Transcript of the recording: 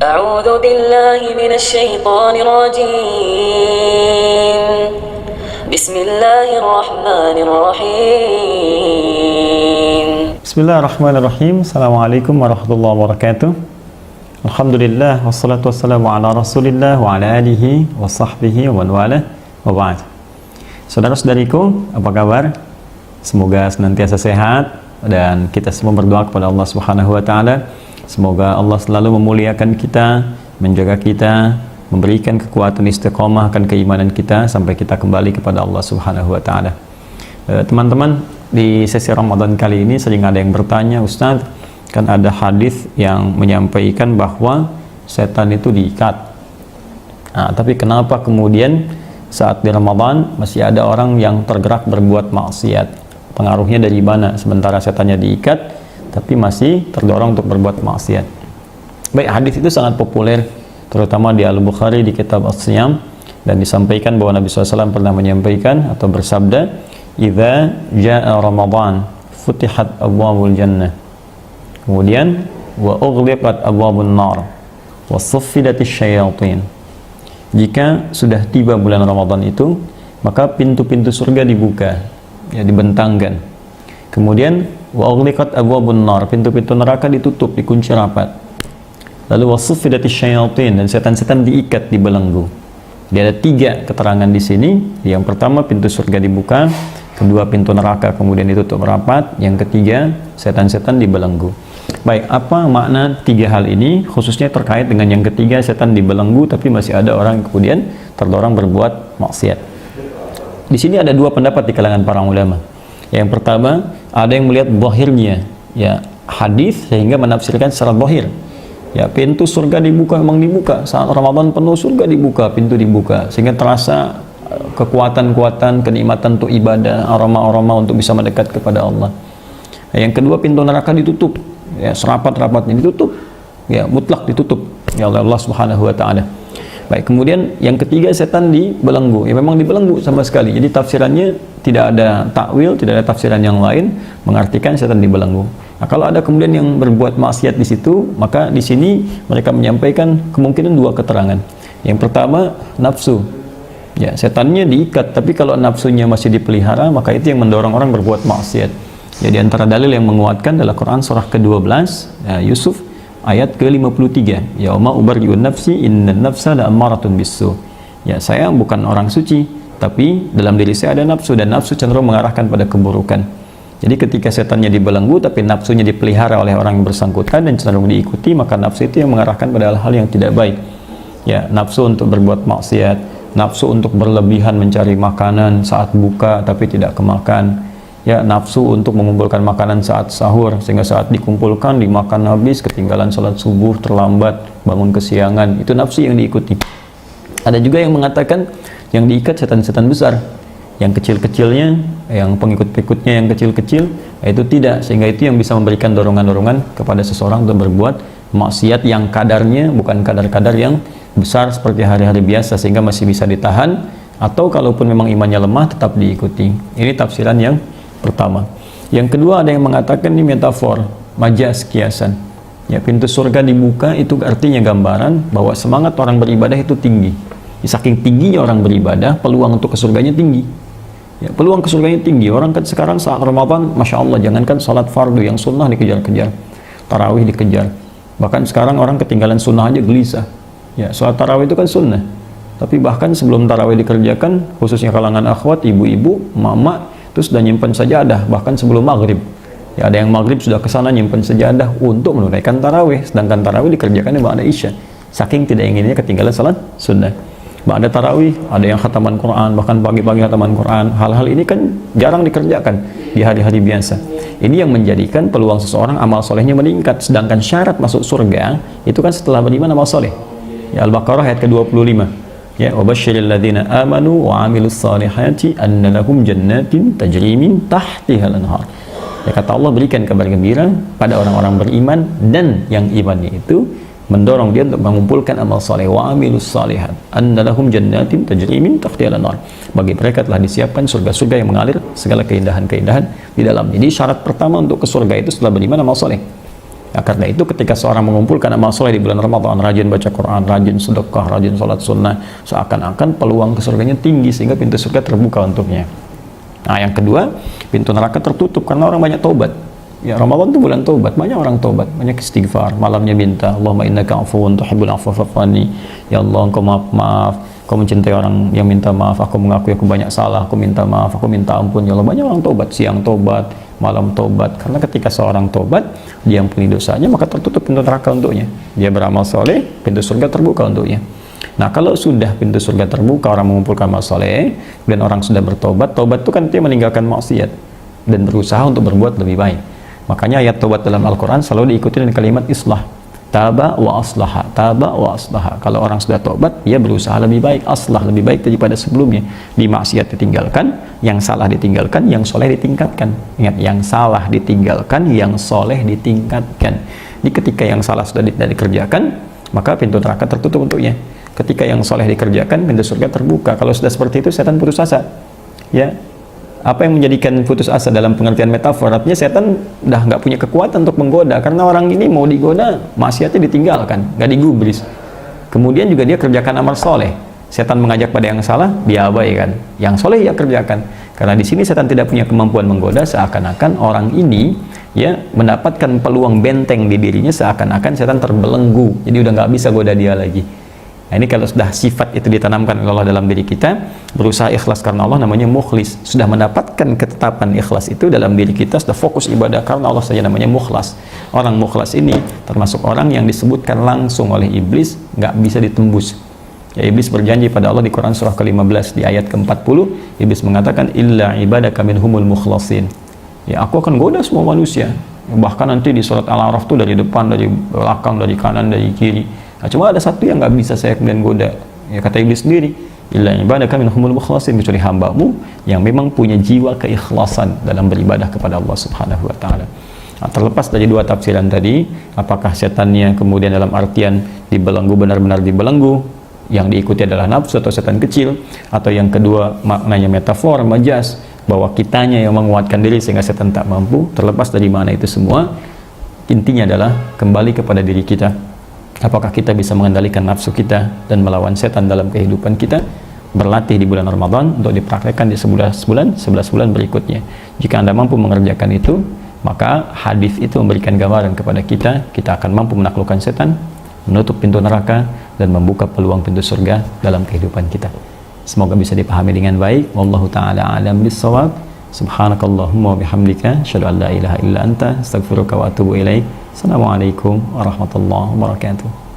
أعوذ بالله من الشيطان الرجيم بسم الله الرحمن الرحيم Bismillahirrahmanirrahim. Assalamualaikum warahmatullahi wabarakatuh. Alhamdulillah wassalatu wassalamu ala Rasulillah wa ala alihi wa sahbihi wa man wala wa ba'd. Saudara-saudariku, apa kabar? Semoga senantiasa sehat dan kita semua berdoa kepada Allah Subhanahu wa taala. Semoga Allah selalu memuliakan kita, menjaga kita, memberikan kekuatan istiqomah akan keimanan kita sampai kita kembali kepada Allah Subhanahu wa taala. Teman-teman, di sesi Ramadan kali ini sering ada yang bertanya, Ustadz, kan ada hadis yang menyampaikan bahwa setan itu diikat. Nah, tapi kenapa kemudian saat di Ramadan masih ada orang yang tergerak berbuat maksiat? Pengaruhnya dari mana? Sementara setannya diikat, tapi masih terdorong untuk berbuat maksiat. Baik, hadis itu sangat populer, terutama di Al-Bukhari di kitab As-Siyam, dan disampaikan bahwa Nabi SAW pernah menyampaikan atau bersabda, "Idza jaa Ramadan, futihat abwabul jannah." Kemudian, "Wa ughliqat abwabun nar, wa suffidatis syayatin." Jika sudah tiba bulan Ramadan itu, maka pintu-pintu surga dibuka, ya, dibentangkan. Kemudian, wa ughliqat abwabun nar, pintu-pintu neraka ditutup, dikunci rapat. Lalu wasuffidatis syayatin, dan setan-setan diikat, dibelenggu. Dia ada 3 keterangan di sini. Yang pertama, pintu surga dibuka. Kedua, pintu neraka kemudian ditutup rapat. Yang ketiga, setan-setan dibelenggu. Baik, apa makna 3 hal ini? Khususnya terkait dengan yang ketiga, setan dibelenggu, tapi masih ada orang yang kemudian terdorong berbuat maksiat. Di sini ada 2 pendapat di kalangan para ulama. Yang pertama, ada yang melihat zahirnya, ya, hadis sehingga menafsirkan secara zahir. Ya, pintu surga dibuka, memang dibuka. Saat Ramadan penuh surga dibuka, pintu dibuka, sehingga terasa kekuatan-kuatan, kenikmatan untuk ibadah, aroma-aroma untuk bisa mendekat kepada Allah. Yang kedua, pintu neraka ditutup, ya, serapat-rapatnya ditutup, ya, mutlak ditutup, ya, oleh Allah Subhanahu wa taala. Baik, kemudian yang ketiga, setan dibelenggu. Ya, memang dibelenggu sama sekali. Jadi tafsirannya tidak ada takwil, tidak ada tafsiran yang lain mengartikan setan dibelenggu. Nah, kalau ada kemudian yang berbuat maksiat di situ, maka di sini mereka menyampaikan kemungkinan 2 keterangan. Yang pertama, nafsu. Ya, setannya diikat, tapi kalau nafsunya masih dipelihara, maka itu yang mendorong orang berbuat maksiat. Jadi antara dalil yang menguatkan adalah Quran surah ke-12, ya, Yusuf ayat ke-53. Yauma ubarri'un nafsi innan nafsa la'ammaratun bis-su. Ya, saya bukan orang suci, tapi dalam diri saya ada nafsu, dan nafsu cenderung mengarahkan pada keburukan. Jadi ketika setannya dibelenggu tapi nafsunya dipelihara oleh orang yang bersangkutan dan cenderung diikuti, maka nafsu itu yang mengarahkan pada hal-hal yang tidak baik. Ya, nafsu untuk berbuat maksiat, nafsu untuk berlebihan mencari makanan saat buka tapi tidak kemakan. Ya, nafsu untuk mengumpulkan makanan saat sahur sehingga saat dikumpulkan dimakan habis, ketinggalan sholat subuh, terlambat, bangun kesiangan. Itu nafsu yang diikuti. Ada juga yang mengatakan yang diikat setan-setan besar, yang kecil-kecilnya, yang pengikut-pengikutnya yang kecil-kecil, itu tidak, sehingga itu yang bisa memberikan dorongan-dorongan kepada seseorang untuk berbuat maksiat yang kadarnya bukan kadar-kadar yang besar seperti hari-hari biasa, sehingga masih bisa ditahan, atau kalaupun memang imannya lemah tetap diikuti. Ini tafsiran yang pertama. Yang kedua, ada yang mengatakan ini metafor, majas, kiasan. Ya, pintu surga dibuka itu artinya gambaran bahwa semangat orang beribadah itu tinggi. Saking tingginya orang beribadah, peluang untuk ke surganya tinggi. Ya, peluang ke surganya tinggi. Orang kan sekarang saat Ramadan, Masya Allah, jangankan salat fardu yang sunnah dikejar-kejar, tarawih dikejar. Bahkan sekarang orang ketinggalan sunnah aja gelisah. Ya, salat tarawih itu kan sunnah. Tapi bahkan sebelum tarawih dikerjakan, khususnya kalangan akhwat, ibu-ibu, mama, terus sudah nyimpan sajadah bahkan sebelum maghrib. Ya, ada yang maghrib sudah kesana nyimpan sajadah untuk menunaikan tarawih, sedangkan tarawih dikerjakan di ba'da isya. Saking tidak inginnya ketinggalan salat sunnah. Ba'da tarawih ada yang khataman Quran, bahkan pagi-pagi khataman Quran. Hal-hal ini kan jarang dikerjakan di hari-hari biasa. Ini yang menjadikan peluang seseorang amal solehnya meningkat. Sedangkan syarat masuk surga itu kan setelah beriman amal soleh. Ya, Al-Baqarah ayat ke-25. Ya, wabasyiril ladzina amanu wa 'amilus solihati anna lahum jannatin tajri min tahtihal anhar. Ya, kata Allah, berikan kabar gembira pada orang-orang beriman dan yang imannya itu mendorong dia untuk mengumpulkan amal soleh, wa 'amilus solihat anna lahum jannatin tajri min tahtihal anhar. Bagi mereka telah disiapkan surga-surga yang mengalir segala keindahan-keindahan di dalam. Jadi syarat pertama untuk ke surga itu setelah beriman amal soleh. Ya, karena itu ketika seorang mengumpulkan amal soleh di bulan Ramadan, rajin baca Quran, rajin sedekah, rajin sholat sunnah, seakan-akan peluang ke surganya tinggi sehingga pintu surga terbuka untuknya. Nah, yang kedua, pintu neraka tertutup karena orang banyak taubat. Ya, Ramadan itu bulan taubat, banyak orang taubat, banyak istighfar, malamnya minta, Allahumma innaka afuwun tuhibbul afwa fa'fu anni. Ya Allah, Engkau maaf, Kau mencintai orang yang minta maaf, aku mengakui aku banyak salah, aku minta maaf, aku minta ampun. Ya Allah, banyak orang taubat, siang taubat, malam taubat. Karena ketika seorang taubat, dia ampuni dosanya, maka tertutup pintu neraka untuknya. Dia beramal soleh, pintu surga terbuka untuknya. Nah, kalau sudah pintu surga terbuka, orang mengumpulkan amal soleh, dan orang sudah bertobat, taubat itu kan dia meninggalkan maksiat dan berusaha untuk berbuat lebih baik. Makanya ayat taubat dalam Al-Quran selalu diikuti dengan kalimat islah. Taba wa aslaha, taba wa aslaha. Kalau orang sudah taubat, dia berusaha lebih baik, aslah, lebih baik daripada sebelumnya. Di maksiat ditinggalkan, yang salah ditinggalkan, yang soleh ditingkatkan. Ingat, yang salah ditinggalkan, yang soleh ditingkatkan. Jadi ketika yang salah sudah tidak dikerjakan, maka pintu neraka tertutup untuknya. Ketika yang soleh dikerjakan, pintu surga terbuka. Kalau sudah seperti itu, setan putus asa. Ya, apa yang menjadikan putus asa dalam pengertian metafor? Artinya setan udah nggak punya kekuatan untuk menggoda, karena orang ini mau digoda, maksiatnya ditinggalkan, nggak digubris. Kemudian juga dia kerjakan amal soleh. Setan mengajak pada yang salah, dia abaikan. Yang soleh dia kerjakan. Karena di sini setan tidak punya kemampuan menggoda, seakan-akan orang ini ya mendapatkan peluang benteng di dirinya, seakan-akan setan terbelenggu. Jadi udah nggak bisa goda dia lagi. Nah, ini kalau sudah sifat itu ditanamkan oleh Allah dalam diri kita, berusaha ikhlas karena Allah, namanya mukhlis. Sudah mendapatkan ketetapan ikhlas itu dalam diri kita, sudah fokus ibadah karena Allah saja, namanya mukhlas. Orang mukhlas ini termasuk orang yang disebutkan langsung oleh iblis, nggak bisa ditembus. Ya, iblis berjanji pada Allah di Quran surah ke-15 di ayat ke-40, iblis mengatakan illa ibadaka minhumul mukhlasin. Ya, aku akan goda semua manusia. Bahkan nanti di surat Al-A'raf itu dari depan, dari belakang, dari kanan, dari kiri. Nah, cuma ada satu yang nggak bisa saya kemudian goda. Ya, kata iblis sendiri, illa ibadaka minhumul mukhlasin, kecuali hambamu yang memang punya jiwa keikhlasan dalam beribadah kepada Allah Subhanahu wa taala. Nah, terlepas dari dua tafsiran tadi, apakah setannya kemudian dalam artian dibelenggu, benar-benar dibelenggu, yang diikuti adalah nafsu atau setan kecil, atau yang kedua maknanya metafor, majas, bahwa kitanya yang menguatkan diri sehingga setan tak mampu. Terlepas dari mana itu semua, intinya adalah kembali kepada diri kita. Apakah kita bisa mengendalikan nafsu kita dan melawan setan dalam kehidupan kita? Berlatih di bulan Ramadan untuk dipraktekkan di 11 bulan berikutnya. Jika Anda mampu mengerjakan itu, maka hadis itu memberikan gambaran kepada kita, kita akan mampu menaklukkan setan, menutup pintu neraka, dan membuka peluang pintu surga dalam kehidupan kita. Semoga bisa dipahami dengan baik. Wallahu ta'ala a'lam bis-shawab. Subhanakallahumma wa bihamdika, asyhadu an la ilaha illa anta, astaghfiruka wa atubu ilaik. Assalamualaikum warahmatullahi wabarakatuh.